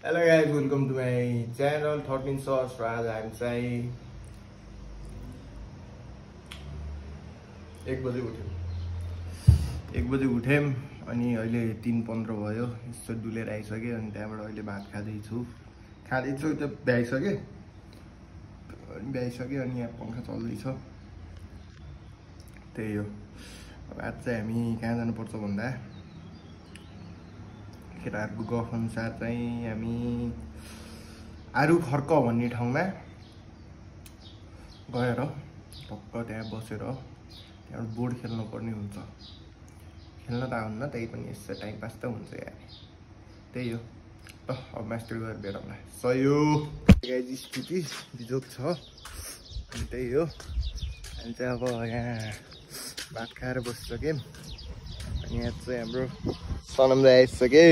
Hello guys, welcome to my channel 13 Sauce र आज हामी चाहिँ 1 बजे उठ्यौं अनि अहिले 3:15 भयो। यसो डुलेर आइसके अनि त्यहाँबाट अहिले भात खाँदैछु त भ्याइसके अनि यहाँ पंखा चल्दैछ। त्यही हो। अब आज चाहिँ हामी कहाँ जानुपर्छ भन्दा केटाहरुको गफ अनुसार चाहिँ हामी आरु खर्क भन्ने ठाउँमा गएर टक्क त्यहाँ बसेर त्यहाँ बोर्ड खेल्नु पर्ने हुन्छ। खेल्न त आउन्न त्यही पनि यसो टाइम पास त हुन्छ यार। त्यही हो। ल अब मास्टर गएर भेटौँला। सयो गाइज स्थिति बिजोक छ। अनि त्यही हो। अनि चाहिँ अब यहाँ भात खाएर बसिसक्यौँ। अनि यहाँ चाहिँ हाम्रो सनम दाइ आइसके।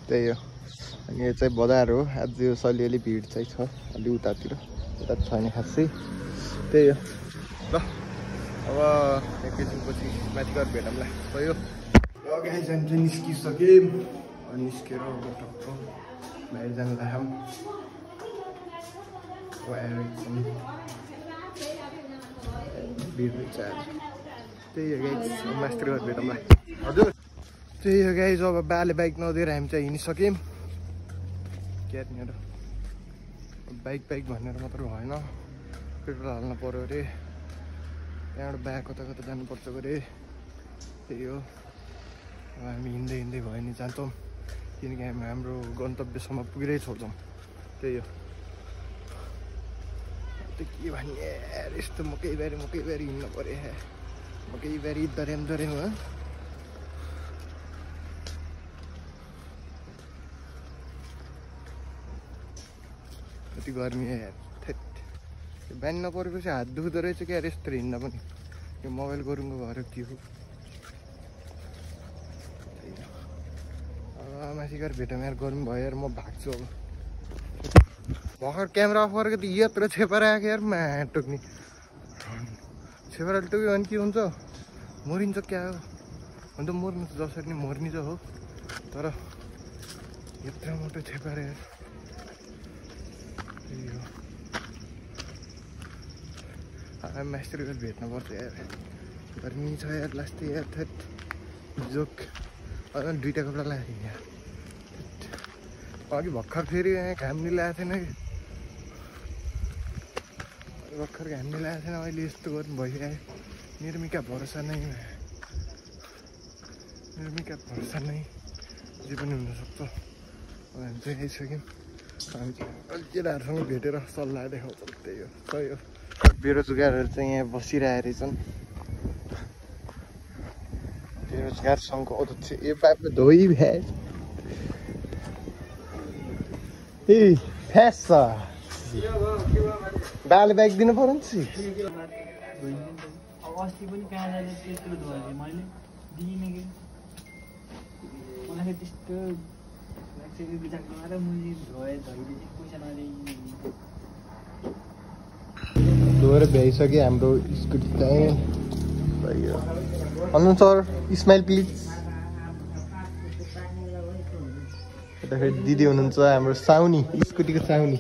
त्यही हो। अनि यो चाहिँ बजार हो। आज यो सलिअलि भिड चाहिँ छ अलि उतातिर, उता छैन खासै। त्यही हो। ल अब एकैछिनपछि माथि गएर भेटौँला। सयो गाइज हामी चाहिँ निस्किसक्यौँ। अनि निस्केर अब टक्क बाहिर जानु लाग्यौँ। भिड रहेछ आज। त्यही हो गाइज मास्टर गएर भेटौँला। हजुर त्यही हो गाइज अब बाले बाइक नदिएर हामी चाहिँ हिँडिसक्यौँ। क्यारनिर बाइक भनेर मात्र भएन, पेट्रोल हाल्नु पर्यो अरे। त्यहाँबाट बा कता जानुपर्छ अरे। त्यही हो। अब हामी हिँड्दै भयो नि जान्छौँ, किनकि हामी हाम्रो गन्तव्यसम्म पुगेरै छोड्छौँ। त्यही हो। त्यो के भन्ने यार, यस्तो मकैबारी हिँड्नु पर्यो। मकैबारी दर्याम हो। कति गर्मी यार। बिहान नपरेपछि हात दुख्दो रहेछ क्या यस्तो हिँड्न पनि। यो मोबाइल गरुङको भएर के हो। माथि गएर भेटौँ यार, गर्मी भयो यार। म भाग्छु अब। भर्खर क्यामेरा अफ गरेको त यत्रो छेपाएर आएको यार। टोक्ने छेपाराले टोक्यो भने के हुन्छ, मरिन्छ क्या हो। अन्त मर्नु त जसरी नै मर्नी त हो, तर यत्रो मोटो छेपाएर यार। त्यही हो। मास्टर गएर भेट्नुपर्छ यार। गर्मी छ यार लास्ट यार। जोक दुईवटा कपडा लगाएको थिएँ यार। अघि भर्खर फेरि यहाँ घाम निलाएको थिएन कि, भर्खर घाम निलाएको थिएन। अहिले यस्तो गर्नु भइसक्यो। निर्मिका भरोसा नै जे पनि हुनसक्छ। अब हामी चाहिँ आइसक्यौँ। हामी चाहिँ केटाहरूसँग भेटेर सल्लाह देखाउँछौँ। त्यही हो। सही हो। बेरोजगारहरू चाहिँ यहाँ बसिरहेको रहेछन्। बेरोजगार सङ्घको अध्यक्ष ए बाप धोइ भ्यास बाले बाइक दिनु पर्यो नि। अस्ति पनि कहाँ जाने त्यस्तो धोएँ मैले दिइनँ कि मलाई त्यस्तो लाग्छ कि बिचार लगाएर मैले धोएँ पैसा नदिएँ। धोएर भ्याइसक्यो हाम्रो स्कुटी चाहिँ। भन्नु सर स्माइल प्लिज। फेरि दिदी हुनुहुन्छ हाम्रो साउनी, स्कुटीको साउनी।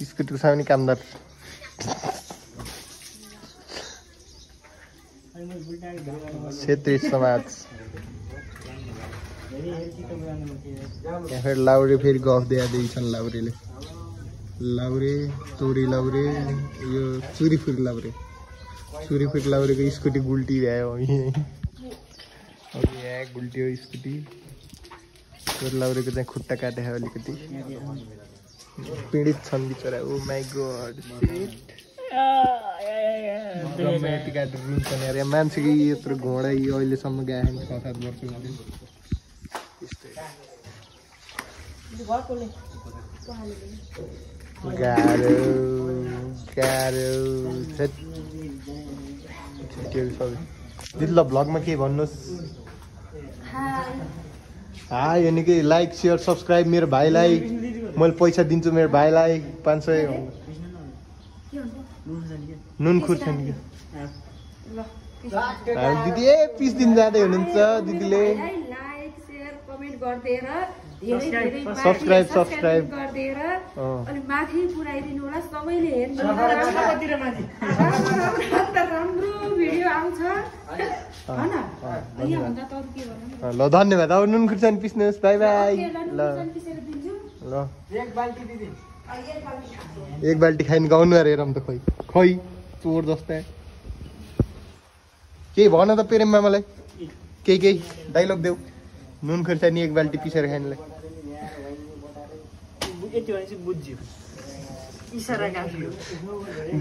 स्कुटीको साउनी कामदार। क्षेत्रीय समाज। यहाँ फेरि लाउरे फेरि गफ दिएछन्। लाउरे तोरी लाउरे यो चुरीफुर लाउरेको स्कुटी गुल्टी भ्यायो। यहाँ गुल्टियो स्कुटी। तोरी लाउरेको चाहिँ खुट्टा काट्यो अलिकति। पीडित छन् बिचरा। ओ माई गॉड। मान्छेको यत्रो घोडा अहिलेसम्म गएको 6-7 वर्ष गाह्रो दिदी। ल भ्लगमा के भन्नुहोस्। हाई अनि के लाइक सेयर सब्सक्राइब मेरो भाइलाई मैले पैसा दिन्छु। मेरो भाइलाई 500 नुन खुर्सानी। दिदी पिस दिन जाँदै हुनुहुन्छ दिदीले लाइक शेयर कमेन्ट गर्दिएर सब्स्क्राइब गर्दिएर अनि माथि पुर्याइदिनु होला सबैले हेर्नु राम्रो भिडियो आउँछ हैन यहाँ भन्दा त के भन्नु ल धन्यवाद अब नुन खुर्सानी पिस्नुहोस् बाई बाई ल ल एक बाल्टी खाइन गाउनु अरे हेरौँ त खै चोर जस्तै केही भन त पेरेम मामालाई केही डाइलग देऊ नुन खुर्सानी एक बाल्टी पिसेर खानेलाई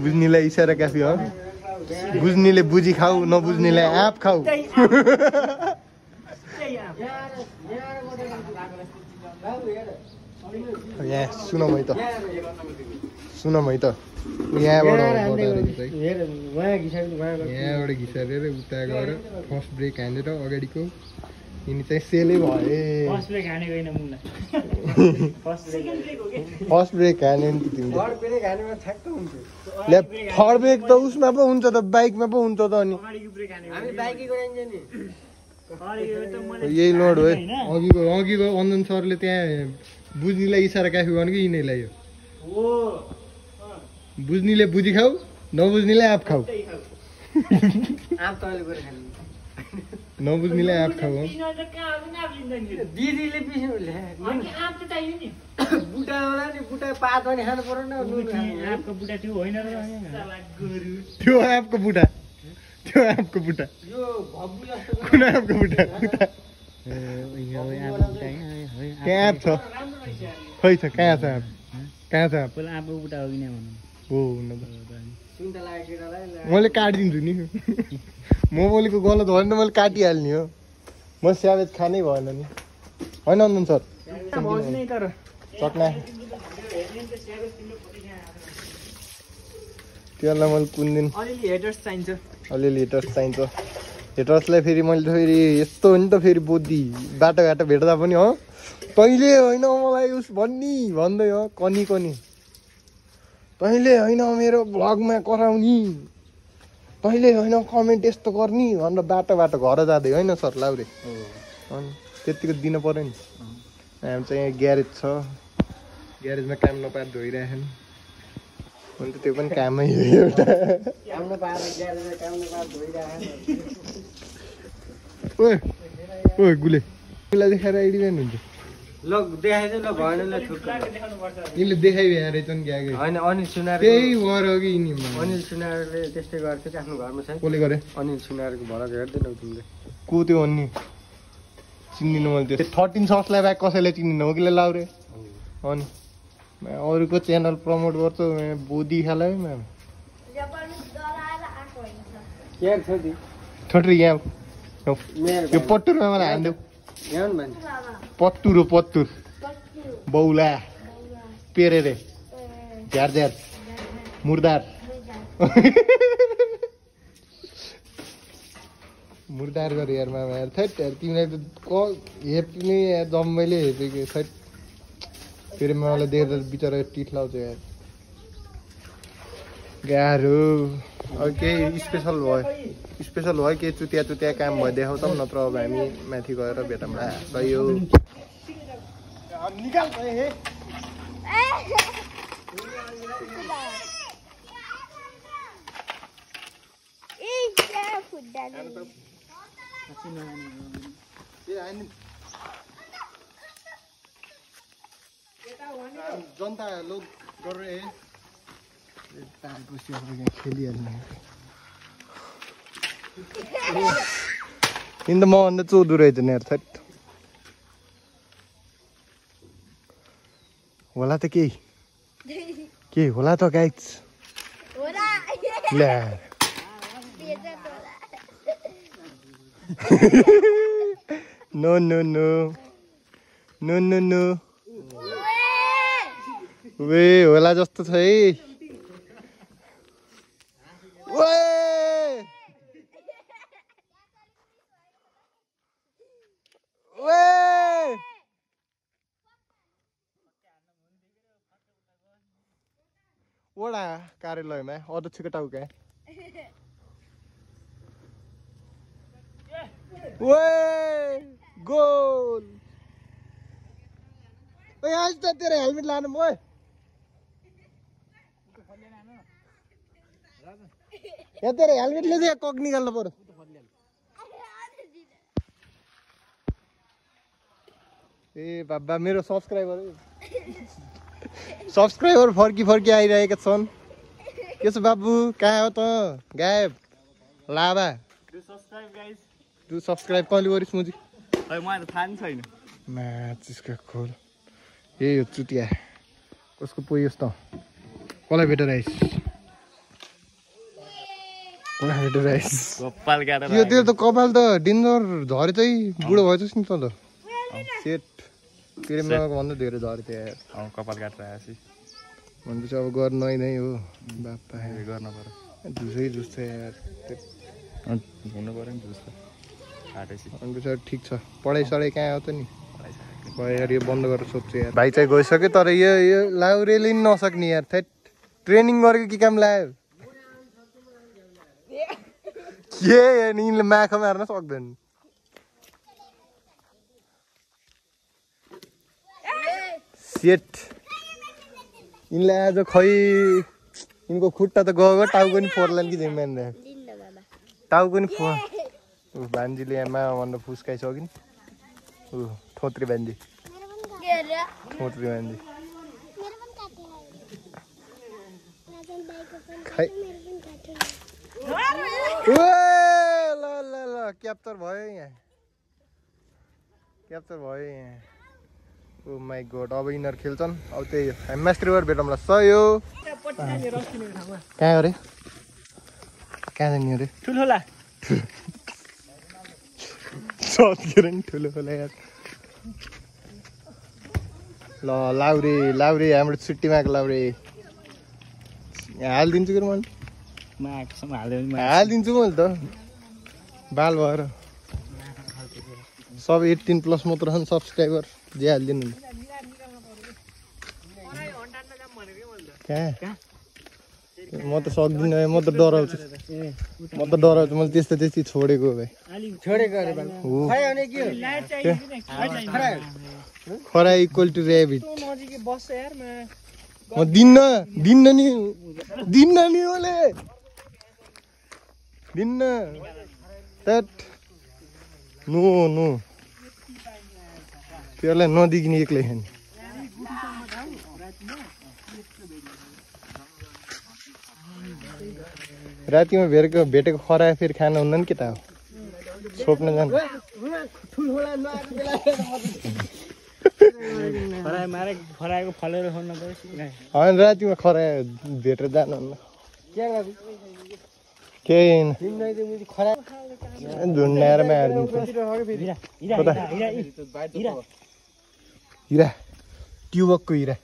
बुझ्नेलाई इसारा काफी हो बुझ्नेले बुझी खाऊ नबुझ्नेलाई आँप खाऊ यहाँ सुन है त यहाँबाट घिसारेर उता गएर फर्स्ट ब्रेक हानेर अगाडिको यिनी चाहिँ सेलै भए फर्स्ट ब्रेक हान्यो नि तिमीले थर्ड ब्रेक त उसमा पो हुन्छ त बाइकमा पो हुन्छ त अनि यही लोड हो अघिको अञ्जन सरले त्यहाँ बुझ्नेलाई इसारा काफी भन्यो कि यिनीलाई यो बुझ्नेले बुझी खाऊ नबुझ्नेलाई आँप खाऊ नबुझ्नेलाई आँप खाऊ दिदीले बुटा होला नि बुटा पात पनि खानु पर्यो त्यो आँपको बुटा कुन आँपको बुटा त्यहाँ आँप छ खै छ कहाँ छ आँप हो मैले काटिदिन्छु नि म बोलेको गलत भयो भने त मैले काटिहाल्ने हो म स्यावेज खानै भएन नि होइन अञ्जन सर चट्ना त्यसलाई मैले कुन दिन अलिअलि हेटर्स चाहिन्छ हेटर्सलाई फेरि मैले फेरि यस्तो हो नि त फेरि बोधी बाटो भेट्दा पनि हो तैँले होइन मलाई उस भन्दै हो कनी तैँले होइन मेरो भ्लगमा कराउने तैँले होइन कमेन्ट यस्तो गर्ने भनेर बाटो घर जाँदै होइन सर लाउरे अनि त्यतिको दिनु पऱ्यो नि हामी चाहिँ यहाँ ग्यारेज छ ग्यारेजमा काम नपाएर धोइरहेको नि अन्त त्यो पनि कामै हो एउटा गुले देखाएर आइडिँदैन हुन्छ ल देखाइदियो ल भएन ल यिनले देखाइदिए रहेछन् ग्यागे होइन अनिल सुनार त्यही भएर कि अनिल सुनारले त्यस्तै गर्थ्यो कि आफ्नो घरमा छ कसले गरे अनिल सुनारको भएर हेर्दैनौ तिमीले को त्यो अन्नी चिन्दिनँ मैले त्यो 13 सर्सलाई बाहेक कसैलाई चिन्दिनँ हो कि लाउरे अनि अरूको च्यानल प्रमोट गर्छु बोधी खाला है म्याम छोटरी यहाँ यो पट्टुरमा मलाई हान्देऊ पत्तुर बौला पेरेरे झ्यार मुर्दार गरे यार मामा यार थैट यार तिमीलाई त हेप्ने जम्मैले हेपेको थैट फेरि मलाई देख्दा बिचरा टिट लाउँछ यार गाह्रो अब केही स्पेसल भयो केही चुतिया काम भयो देखाउँछौँ नत्र अब हामी माथि गएर भेटौँला भयो जनता लोग गरेर खेलिहाल्ने इन त मभन्दा चोदो रहेछ नि यार थट होला त के होला त गाइज ल्या नो वे होला जस्तो छ है वडा कार्यालयमा अध्यक्षको टाउका ओए गोल ओए आज त तेरो हेलमेट लानु ओए यहाँ तेरो हेलमेटले चाहिँ कक निकाल्नु पर्यो ए बाबा मेरो सब्सक्राइबर फर्की आइरहेका छन् के छ बाबु कहाँ हो त गायब लाभा तू सब्सक्राइब कहिले गरिस् मुजी मलाई थाहा नि छैन म्याचका खोल यही हो चुटिया कसको पोइस् त कसलाई भेटेर आइस कपाल काटेर यो त्यो त कपाल त डेन्जर झरे चाहिँ बुढो भएछस् नि त सेट प्रेममा भन्दा धेरै झरे थियो यार कपाल काटेर आएपछि भनेपछि अब गर्नु नै हो बापा गर्न पर्यो झुसै झुस्छ यार हुनु पर्यो नि जस्तो काटेपछि भनेपछि ठिक छ पढाइ सढाइ कहाँ हो त नि भयो यार यो बन्द गरेर सोध्छु यार भाइ चाहिँ गइसक्यो तर यो लाउरेले नि नसक्ने यार थेट ट्रेनिङ गरेको के काम लाग्यो के यिनले माखा मार्न सक्दैन सेट यिनले आज खै यिनको खुट्टा त गयो टाउको नि फोर्ला कि जिम्मेन टाउको नि फो भान्जीले यहाँ मामा भनेर फुस्काइसक्यो नि थोत्री भान्जी खै ल क्याप्चर भयो यहाँ ओ माई गॉड अब यिनीहरू खेल्छन् अब त्यही हो हामी मास्टरबाट भेटौँला सयो कहाँ अरे कहाँ जाने अरे ठुल्ठुला सत्केर नि ठुलो खोला यार ल लाउरे हाम्रो छुट्टीमा आएको लाउरे यहाँ हालिदिन्छु कि मैले हालिदिन्छु मैले त बाल भएर सब 18+ मात्र छन् सब्सक्राइबर जे हालिदिनु कहाँ म त सक्दिनँ म त डराउँछु मैले त्यस्तै छोडेको भाइ खरा इक्वल टु ऱ्याबिट म दिन्न नि ओले दिन्न त्याट नो त्यसलाई नदिने एक्लै खाने रातिमा भेटेको खरा फेरि खाना हुन्न नि के त हो छोप्न जानु होइन रातिमा खरा भेटेर जानुहुन्न केही झुन्डाएर मारिदिन्छ हिरा ट्युबकको हिरा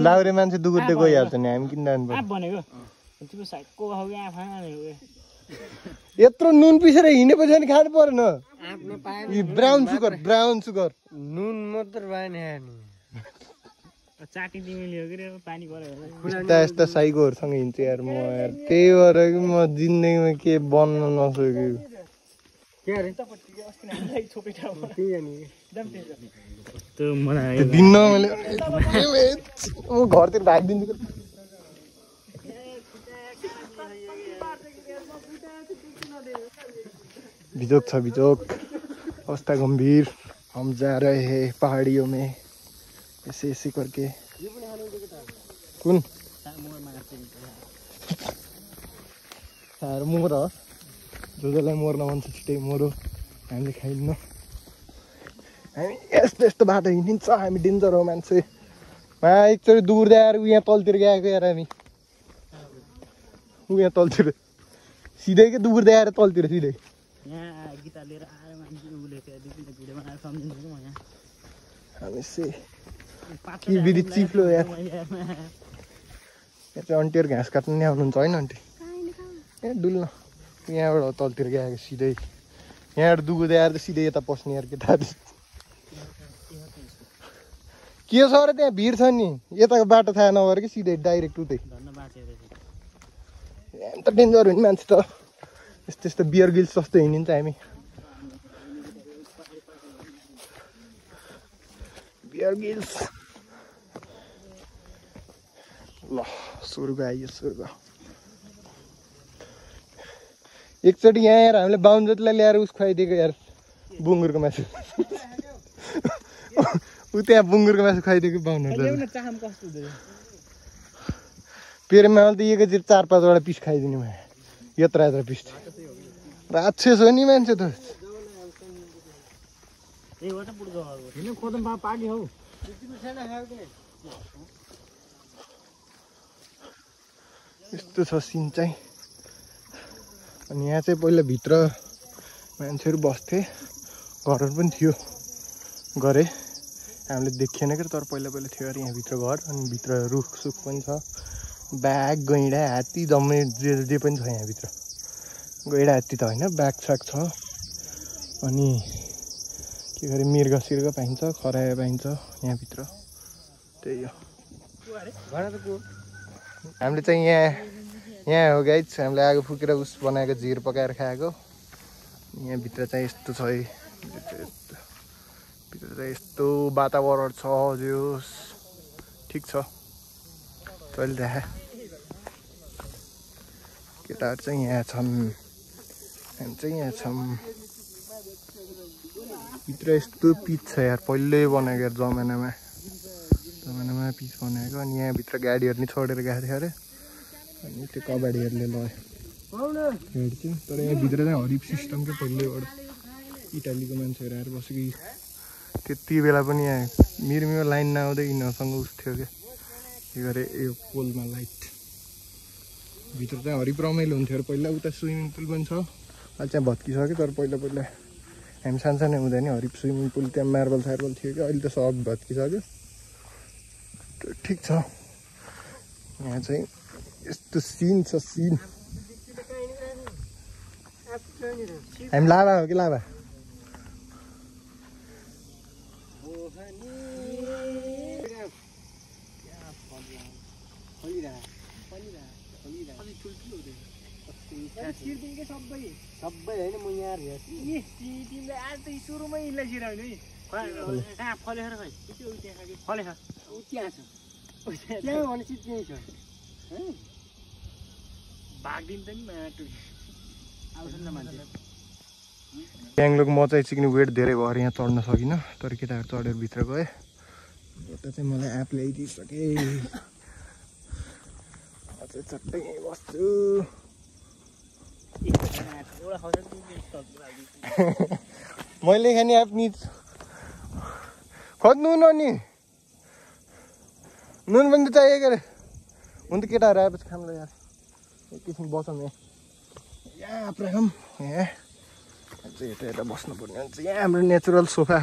लाउरे मान्छे दुगुर्दै गइहाल्छ नि हामी किन जानु यत्रो नुन पिसेर हिँडेपछि नि खानु परेन ब्राउन सुगर नुन मात्र यस्ता साइकोहरूसँग हिँड्छु यार म यार त्यही भएर कि म जिन्दगीमा के बन्न नसक्यो दिन्न मैले म घरतिर भागिदिन्छु बिजोक अवस्था गंभीर हम जा रहे हैं पहाड़ियों में ऐसे करके कुन मोर जसलाई मर्न मन छ छिटै मरो हामीले खाइन्न हामी यस्तो बाटो हिँडिन्छ हामी डेन्जर हो मान्छे एकचोटि दूर आएर यहाँ तलतिर गएको यार हामी यहाँ तलतिर सिधै के दूर आएर तलतिर सिधै के विधि चिप्लो यार यहाँ चाहिँ अन्टीहरू घाँस काट्नु नि आउनुहुन्छ होइन अन्टी ए डुल्न यहाँबाट तलतिर गएको सिधै यहाँबाट दुगुदै आएर सिधै यता पस्ने यार केटाहरू के छ र त्यहाँ भिड छ नि यताको बाटो थाहा नभएर कि सिधै डाइरेक्ट उतै त डेन्जर हो नि मान्छे त यस्तो यस्तो बियर गिल्स जस्तो हिँडिन्छ हामी बियर गिल्स ल स्वर्ग आइयो स्वर्ग एकचोटि यहाँ आएर हामीले बाहुनजोतलाई ल्याएर उस खुवाइदिएको यार बुङ्गुरको मासु ऊ त्यहाँ बुङ्गुरको मासु खुवाइदिएको बाहुनहरू पेरमा त एकैचोटि 4-5वटा पिस खाइदिने भयो यत्रो पिस राक्षस हो नि मान्छे त यस्तो छ सिन चाहिँ अनि यहाँ चाहिँ पहिला भित्र मान्छेहरू बस्थे घरहरू पनि थियो गरे हामीले देखिएन कि तर पहिला थियो अरे यहाँभित्र घर अनि भित्र रुखसुख पनि छ बाघ गैँडा हात्ती जम्मै जे पनि छ यहाँभित्र गैँडा हात्ती त होइन बाघ साग छ अनि के गरे मृग सिर्ग पाइन्छ खरायो पाइन्छ यहाँभित्र त्यही हो हामीले चाहिँ यहाँ हो गाइज हामीले आगो फुकेर उस बनाएको झिर पकाएर खाएको यहाँभित्र चाहिँ यस्तो छ है भित्र चाहिँ यस्तो वातावरण छ जोस् ठिक छ चलिरह केटाहरू चाहिँ यहाँ छन् हामी चाहिँ यहाँ छौँ भित्र यस्तो पिच छ यार पहिल्यै बनाएको जमानामा पिच बनाएको अनि यहाँभित्र गाडीहरू नि छोडेर गएको थियो अरे अनि त्यो कबाडीहरूले लग्यो हेर्थ्यो तर यहाँभित्र चाहिँ हरिप सिस्टमकै पहिल्यैबाट इटालीको मान्छेहरू आएर बसेको त्यति बेला पनि यहाँ मिरमिर लाइन नआउँदै यिनीहरूसँग उस थियो क्या के गरे यो पोलमा लाइट भित्र चाहिँ हरिप रमाइलो हुन्थ्यो अरे पहिला उता स्विमिङ पुल पनि छ अहिले चाहिँ भत्किसक्यो तर पहिला हामी सानसानो हुँदा नि हरिप स्विमिङ पुल त्यहाँ मार्बल सार्बल थियो कि अहिले त सब भत्किसक्यो ठिक छ यहाँ चाहिँ यस्तो सिन छ सिन हामी लाभा हो कि लाभा सबै होइन म यहाँ तिमीले आज त सुरुमै यसलाई सिराउने है फलेर खै फले त्यहाँ छ त्यहाँ भनेपछि त्यहीँ छ भागिदिन्छ नि माटो आउँछ न मान्छे ब्याङ्लोक म चाहिँ चिक्ने वेट धेरै भएर यहाँ चढ्न सकिनँ तर केटाहरू चढेर भित्र गएँ यता चाहिँ मलाई एप ल्याइदिइसकेँ अझै चट्टै यहीँ बस्छु मैले खाने एप नि खोज्नु न नि नुन पनि त चाहिएको अरे हुन त केटाहरू आएपछि खानु यार एकैछिन बसौँ यहाँ आप्राम यहाँ चाहिँ यता बस्नु पर्ने हुन्छ यहाँ हाम्रो नेचुरल सोफा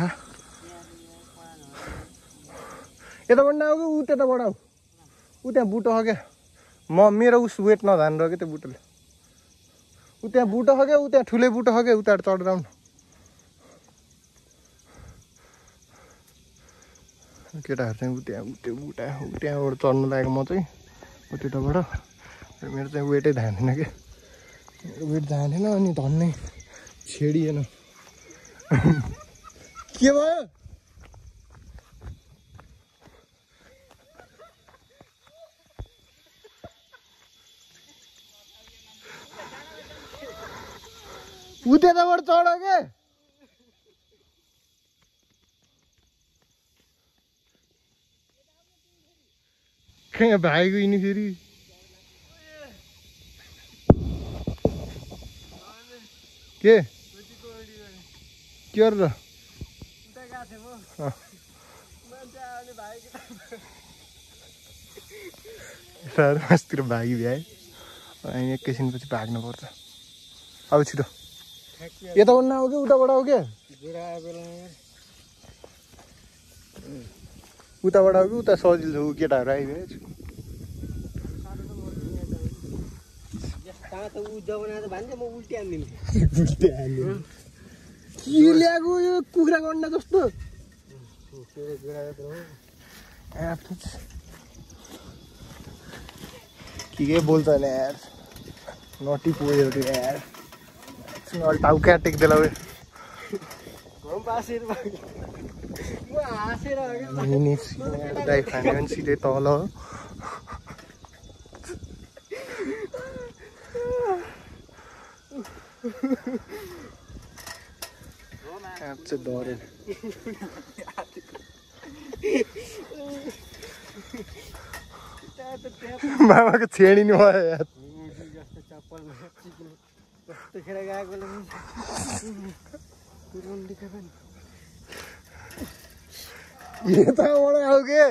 यताबाट नआऊ कि ऊ त्यताबाट आऊ ऊ त्यहाँ बुटो हो क्या मेरो उस वेट नधान रह्यो क्या त्यो बुटोले ऊ त्यहाँ बुटो हो क्या ऊ त्यहाँ ठुलै बुटो हो क्या उताबाट चढेर आउनु केटाहरू चाहिँ ऊ त्यहाँबाट चढ्नु लागेको म चाहिँ ऊ त्यताबाट मेरो चाहिँ वेटै धान्दैन क्या वेट धानेन अनि धन्नै छेडिएन के भयो ऊ त्यताबाट चढ क्या भाइको यिनी फेरि के अरे साह्रो मासतिर भागी भ्याए अनि एकैछिनपछि भाग्नु पर्छ अब छिटो यताबाट नआऊ कि उताबाट आऊ क्या उताबाट आऊ कि उता सजिलो छ केटाहरू आइभए के ल्याएको यो कुखुराको अन्डा जस्तो के बोल्छ नि यार नटी पुगेर यार एकछिन टाउका टेक्दै ल दाइ खाने पनि सिधै तल हो डरे मामाको छेडी नि भयो यार यताबाट आऊ के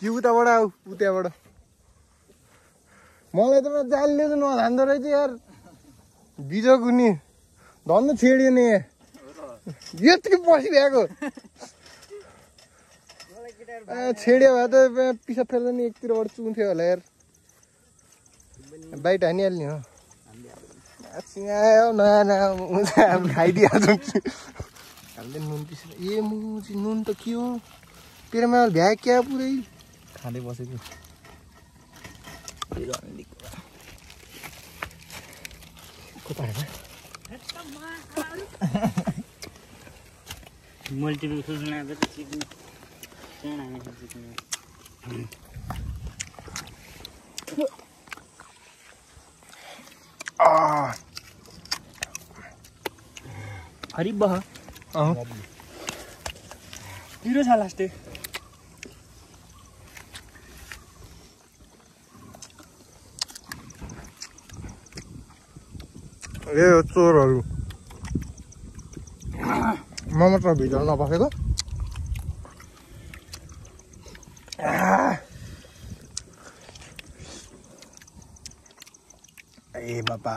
उताबाट आऊ उताबाट मलाई त जालले त नधान्दो रहेछ यार बिजोको नि धन्न छेड्यो नि यतिकै बसिरहेको छेड्यो भए त पिसाब फेर्दा नि एकतिरबाट चुन्थ्यो होला यार बाइट हानिहाल्ने हो आयो नयाँ खाइदिइहाल्छौँ हामीले नुन पिसेर ए मुजी नुन त के हो तेरोमा भ्या क्या पुरै खाँदै बसेको मल्टिपल खोज्न आएको त चिक्नु हरि बह पिरो छ लास्टे ए चोरहरू म मात्र भित्र नपसेको ए बाबा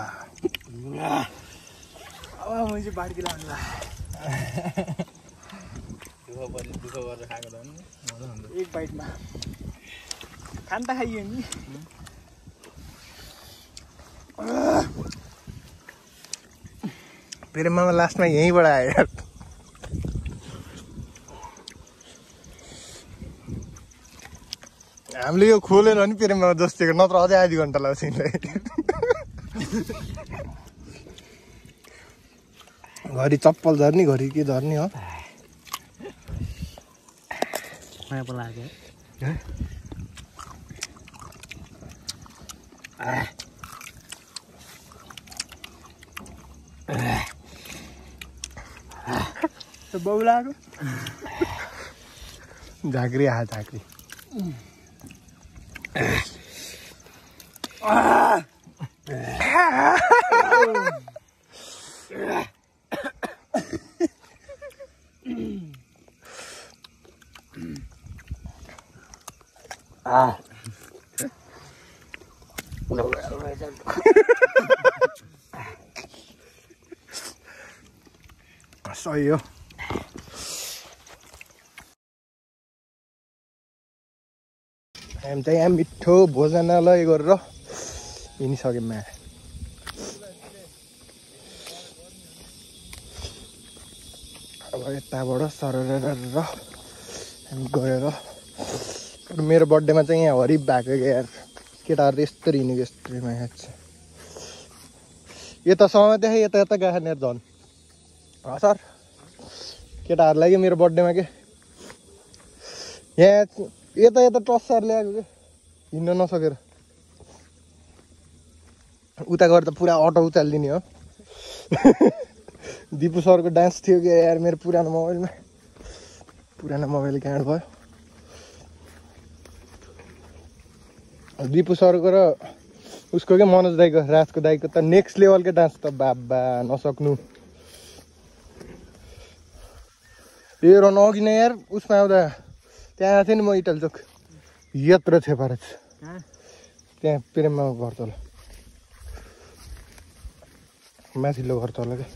अब मैले बाड्की लाग्ला दुःख गरेर खाएको त नि एक बाइटमा खान त खाइयो नि फेरि मामा लास्टमा यहीँबाट आयो यार हामीले यो खोलेर नि फेरि मामा जस्तिएको नत्र अझै आधी घन्टा लाग्छ घरि चप्पल झर्ने घरि के झर्ने हो माया पो लाग्यो बाउ लाग्यो झाँक्री हा झाँक्री सही हो हामी चाहिँ यहाँ मिठो भोजनालय गरेर हिँडिसक्यौँ यहाँ अब यताबाट सरर हामी गएर मेरो बर्थडेमा चाहिँ यहाँ हरिब भएको यार केटाहरू यस्तरी हिँडेको यस्तरीमा यहाँ यता समातेको यता यता गएको यार झन् सर केटाहरूलाई मेरो बर्थडेमा के यहाँ यता यता टस्सार ल्याएको के हिँड्न नसकेर उता गएर त पुरा अटो उचालिदिने हो दिपु सरको डान्स थियो कि यार मेरो पुरानो मोबाइल क्याड भयो दिपु सरको र उसको के मनोज दाईको राजको दाईको त नेक्स्ट लेभलकै डान्स त बाबा नसक्नु यो रन अघि नै यार उसमा आउँदा त्यहाँ आएको थिएँ नि म इटल चोक यत्र छेपारेछ त्यहाँ प्रेममा घर तल माथिल्लो घर तल क्या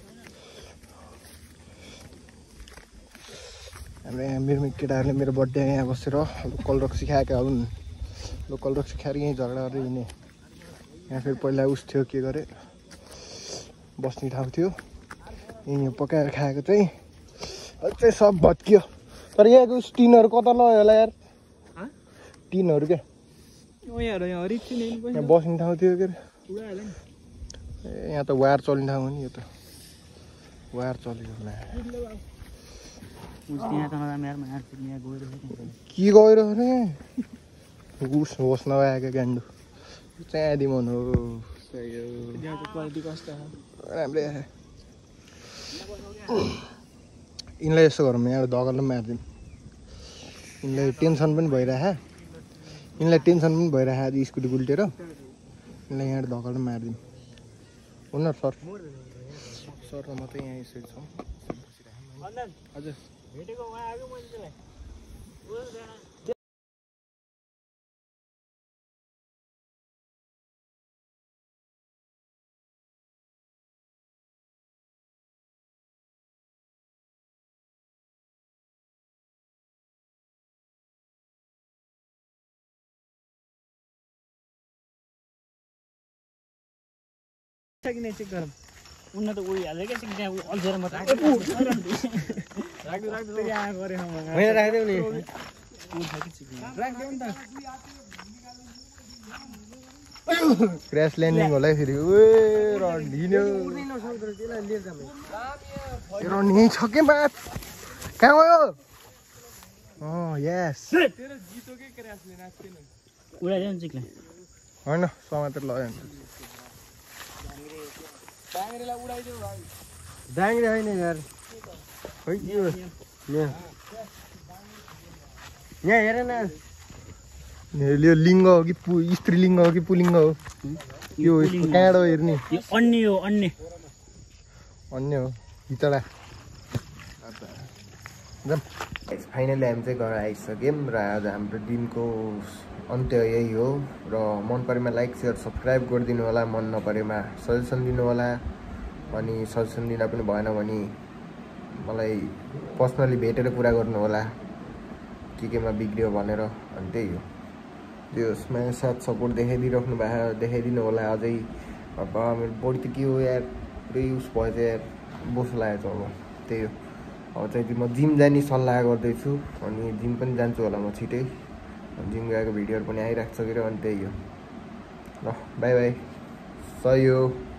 हामी मेरो केटाहरूले मेरो बर्थडे यहाँ बसेर लोकल रक्सी खाएका हुन् लोकल रक्सी खाएर यहीँ झगडा गरेर हिँडेँ यहाँ फेरि पहिला उस थियो के गरे बस्ने ठाउँ थियो यहीँ पकाएर खाएको चाहिँ अझै सब भत्कियो तर यहाँको टिनहरू कता लग्यो होला यार टिनहरू क्या यहाँ हरिक थियो नि यहाँ बस्ने ठाउँ थियो के अरे यहाँ त वायर चल्ने ठाउँ हो नि यो त वायर चल्यो होला के गएर अरे उस होस् नआएको गान्डु चाहिँ दिमन हो राम्रै यिनलाई यसो गरौँ यहाँ दगलले मारिदिउँ यिनलाई टेन्सन पनि भइरहेको आज स्कुटी गुल्टेर यिनलाई यहाँ धकलले मारिदिउँ हुन्न सर सर र म त यहाँ यसरी छौँ हजुर भेटेको उहाँ आएको मैले त्यसलाई चेक गरौँ उन्न त उडिहाल्यो क्या त्यहाँ अल्झेर म राखिदेऊ नि क्र्यास ल्यान्डिङ होला है फेरि रनिङ छ के बात कहाँ गयो यस उडाइदियो नि चिक्ला होइन समातेर लग्यो डाङ्ग्रे होइन यार यहाँ हेर न यो लिङ्ग हो कि स्त्रीलिङ्ग हो कि पुलिङ्ग हो यो कहाँबाट हेर्ने अन्य हो अन्य हो भितडा फाइनली हामी चाहिँ घर आइसक्यौँ र आज हाम्रो दिनको अन्त्य यही हो र मन परेमा लाइक सेयर सब्सक्राइब गरिदिनु होला मन नपरेमा सजेसन दिनु होला अनि सजेसन दिन पनि भएन भने मलाई पर्सनली भेटेर कुरा गर्नु होला केमा बिग्रियो भनेर अनि त्यही हो त्यसमा साथ सपोर्ट देखाइदिनु होला अझै अब मेरो बडी त के हो यार पुरै युज भयो चाहिँ यार बोसो लागेको छ अब त्यही हो अब चाहिँ म जिम जाने सल्लाह गर्दैछु अनि जिम पनि जान्छु होला म छिटै जिम गएको भिडियोहरू पनि आइरहेको छ कि अनि त्यही हो ल बाई बाई सहयोग